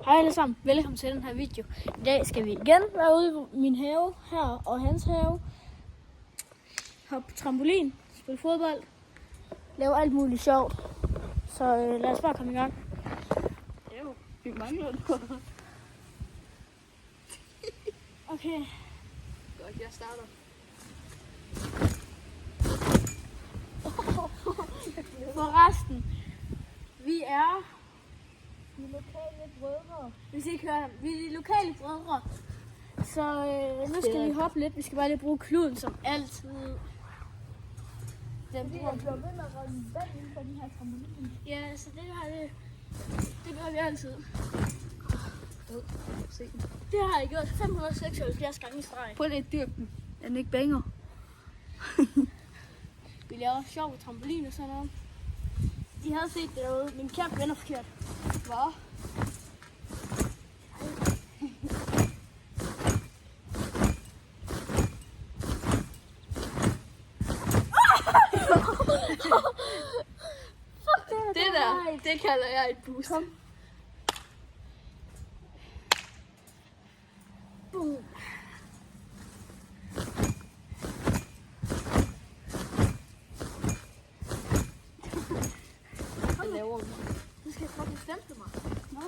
Hej alle sammen, velkommen til den her video. I dag skal vi igen være ude i min have her og hans have. Hoppe på trampolin, spille fodbold, lave alt muligt sjovt. Så lad os bare komme i gang. Vi mangler noget. Okay. Godt, jeg starter. Forresten, vi er de lokale brødre. Hvis I ikke hører dem, vi er de lokale brødre. Så nu skal vi hoppe lidt. Vi skal bare lige bruge kluden som altid. Den Fordi jeg bliver ved med at rende vand inden for den her trampolin. Ja, så det gør vi altid. Se. Det har jeg gjort 576 gange i streg. Prøv lige at dyrke den. Den ikke banger. Vi laver sjov på trampolin og sådan noget. I havde set det derude. Min kæmpe vender forkert. Hvad? Fuck Det der, det kalder jeg et boost. Kom. Boom. Jeg laver den. Nu skal jeg fucking stemple mig. Nå.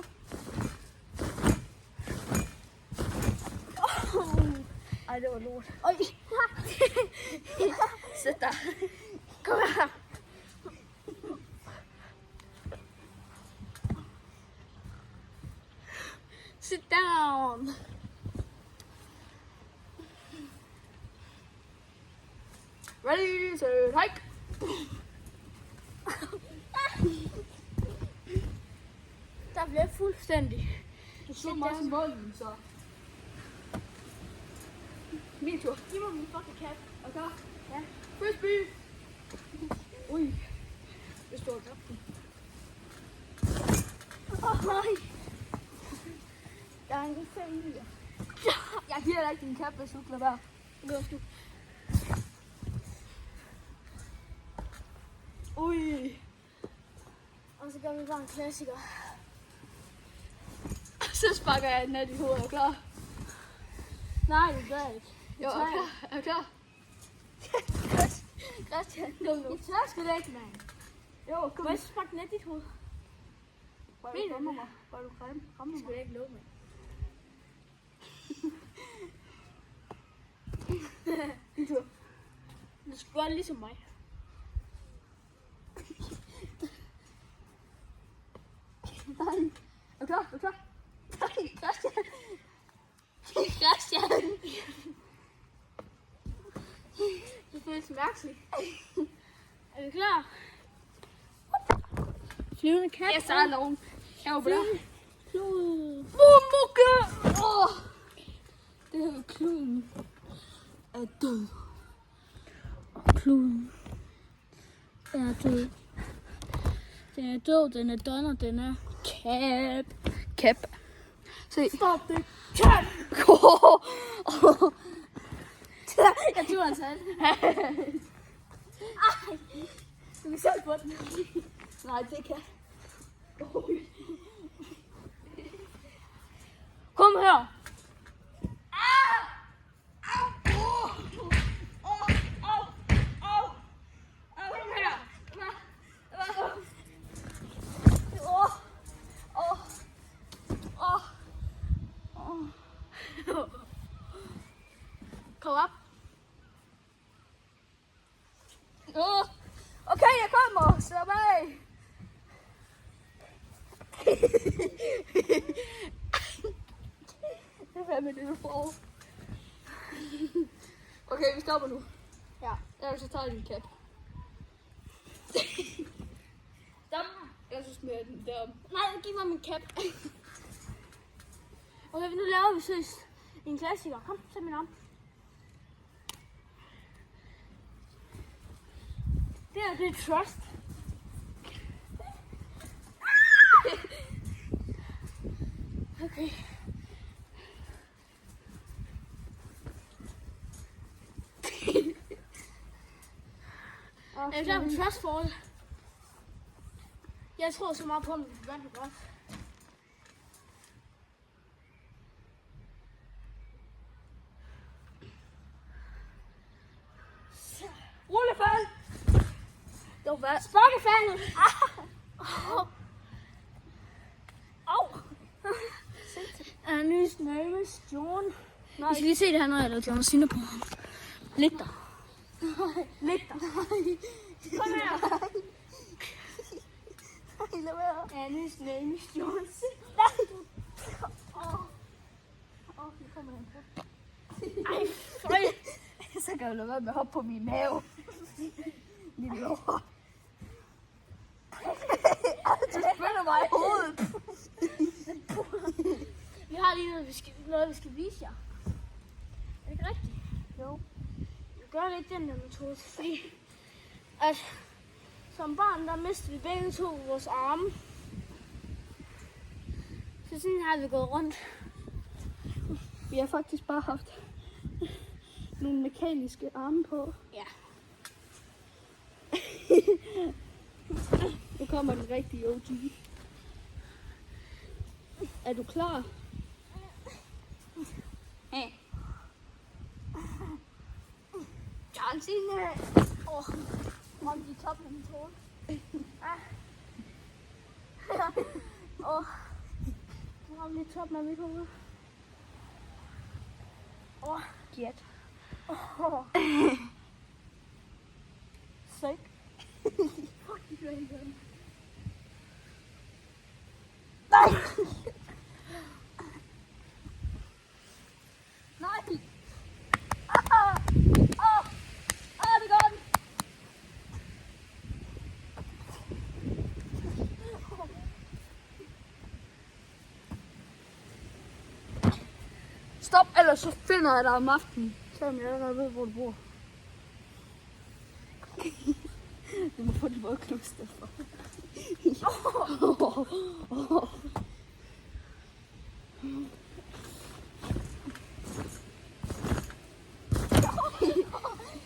Ej, det var lort. Øj. Sæt dig. Kom her. Sit down. Ready, set, hike. Der bliver jeg fuldstændig. Du så mig som bolden, så. Min tur. Giv mig min fucking cap. Okay? Ja. Frisbee. Ui. Hvis du har tabt den. Nej. Der er en rigtig fem i. Jeg giver dig ikke din cap, hvis du ikke lader være. Løs du. Ui. Og så gør vi bare en klassiker. Så sparker jeg den af dit hoved. Er du klar? Nej, det gør jeg ikke. Jo, er du klar? Er du klar? Christian, Kom nu. jeg tør sgu da ikke, mand. Jo, kom Må nu. jeg sparke den af dit hoved? Bare du rammer mig. Bare du rammer Det mig. skal jeg ikke love, mand. Din tur. Du skal gøre det ligesom mig. Nej. Er du klar? Er du klar? Nej, Christian. Christian. Det føles mærkeligt. Er vi klar? Flyvende kat. Jeg starter nogen. Jeg var på dig. Klud. Mukke! Det her kluden er død. Kluden er død. Den er død, den er done, og den er cap. Cap. Se. Stop det. Cap! Jeg tog en sand. Ej. Du kan selv få den. Nej, det kan. Kom her. Kom op. Okay, jeg kommer. Slap af. Det er fandme det, du får. Okay, vi stopper nu. Ja. Jeg så tager din cap. Stop. Jeg så smider den derom. Nej, giv mig min cap. Okay, nu laver vi søs en klassiker. Kom, sæt min arm. Det er trust. Okay. Er du klar på trust fall? Jeg tror så meget på, at vi kan gøre det godt. hvad? Spokkefaldet. Au. And his name is John. Nej. I skal lige se det her, når jeg lavede John Cena på ham. Læg dig. Læg dig. Kom her. Nej, lad være. And his name is John Cena. Nu kommer han på. Ej, føj. Så kan jeg lade være med at hoppe på min mave. Lille lort. Du spiller mig i hovedet. Vi har lige noget, vi skal vise jer. Er det ikke rigtigt? Jo. Vi gør lidt den der metode, fordi at som barn, der mistede vi begge to vores arme. Så sådan har vi gået rundt. Vi har faktisk bare haft nogle mekaniske arme på. Ja. Nu kommer den rigtige OG. Er du klar? Hey. John Cena. Om de top af metoden. Nu har vi lige top af metoden. Get. Sick. Nej! Nej! Det går den. Stop, ellers så finder jeg dig om aftenen. Selvom jeg allerede ved, hvor du bor. Du må få det både kluster for.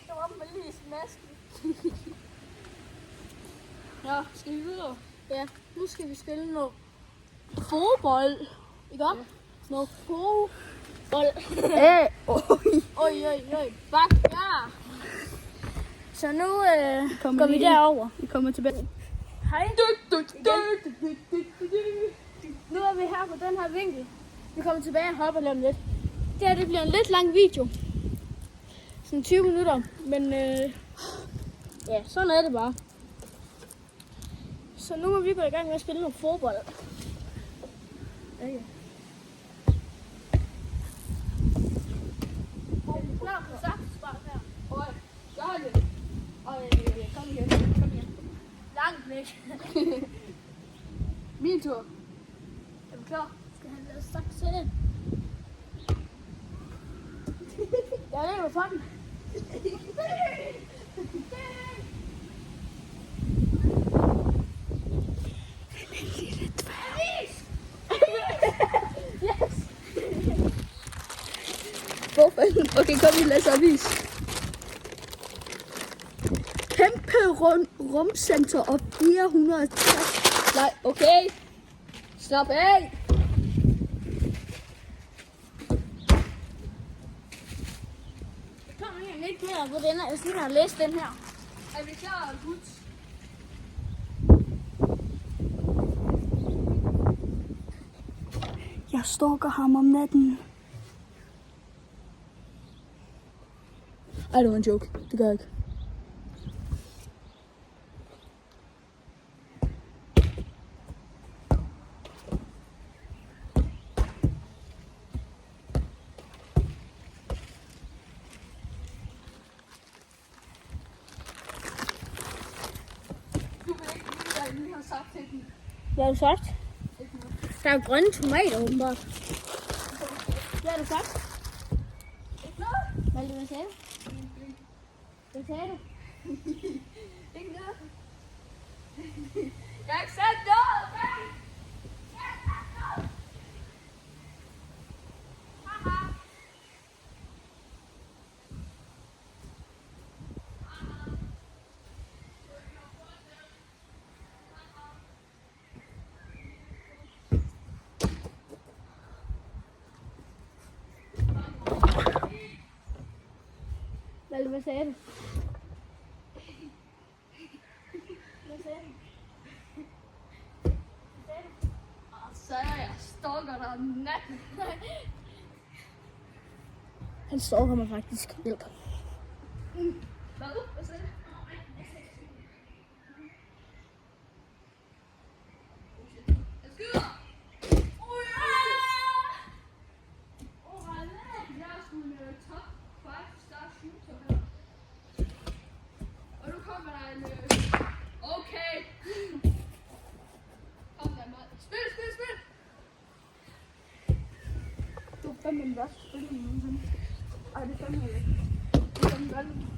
Jeg var med lige smasken. Ja, skal vi videre? Ja, nu skal vi spille noget fodbold. Ikke op? Ja. Noget fodbold. Oj. Bak, ja. Så nu går vi derover. Vi kommer tilbage. Hej. Nu er vi her på den her vinkel. Vi kommer tilbage og hopper lige om lidt. Det her det bliver en lidt lang video. Sådan 20 minutter. Men ja, sådan er det bare. Så nu må vi gå i gang med at spille noget fodbold. Ja. Klar på saftespart her. Øj, gør det. Kom igen. Langt væk. Min tur. Er du klar? Skal han lade straks til? Jeg løber for den. Yes! Hvor fanden? Okay, kom vi læser avis. Kæmpe rumcenter og 460. Nej, okay. Slap af. Jeg kommer lige lidt mere på den her. Jeg skal lige have læst den her. Er vi klar, gut? Jeg stalker ham om natten. Ej, det var en joke. Det gør jeg ikke. Du vil ikke vide, hvad jeg lige har sagt til den. Hvad har du sagt? Ikke noget. Der er grønne tomater, åbenbart. Hvad har du sagt? Ikke noget. Malte, hvad sagde du? Hvad sagde du? Ikke noget. Jeg har ikke sagt noget, okay? Malte, hvad sagde du? om natten. Han stalker mig faktisk. Hjælp. Hvad? Hvad sagde du? Jeg skyder! Jeg er sgu en top 5 star shooter her. Og nu kommer der en... Okay! Kom der, mand. Spil! Du er fandme den værste spil, nogensinde. Ej, det er fandme... Det er fandme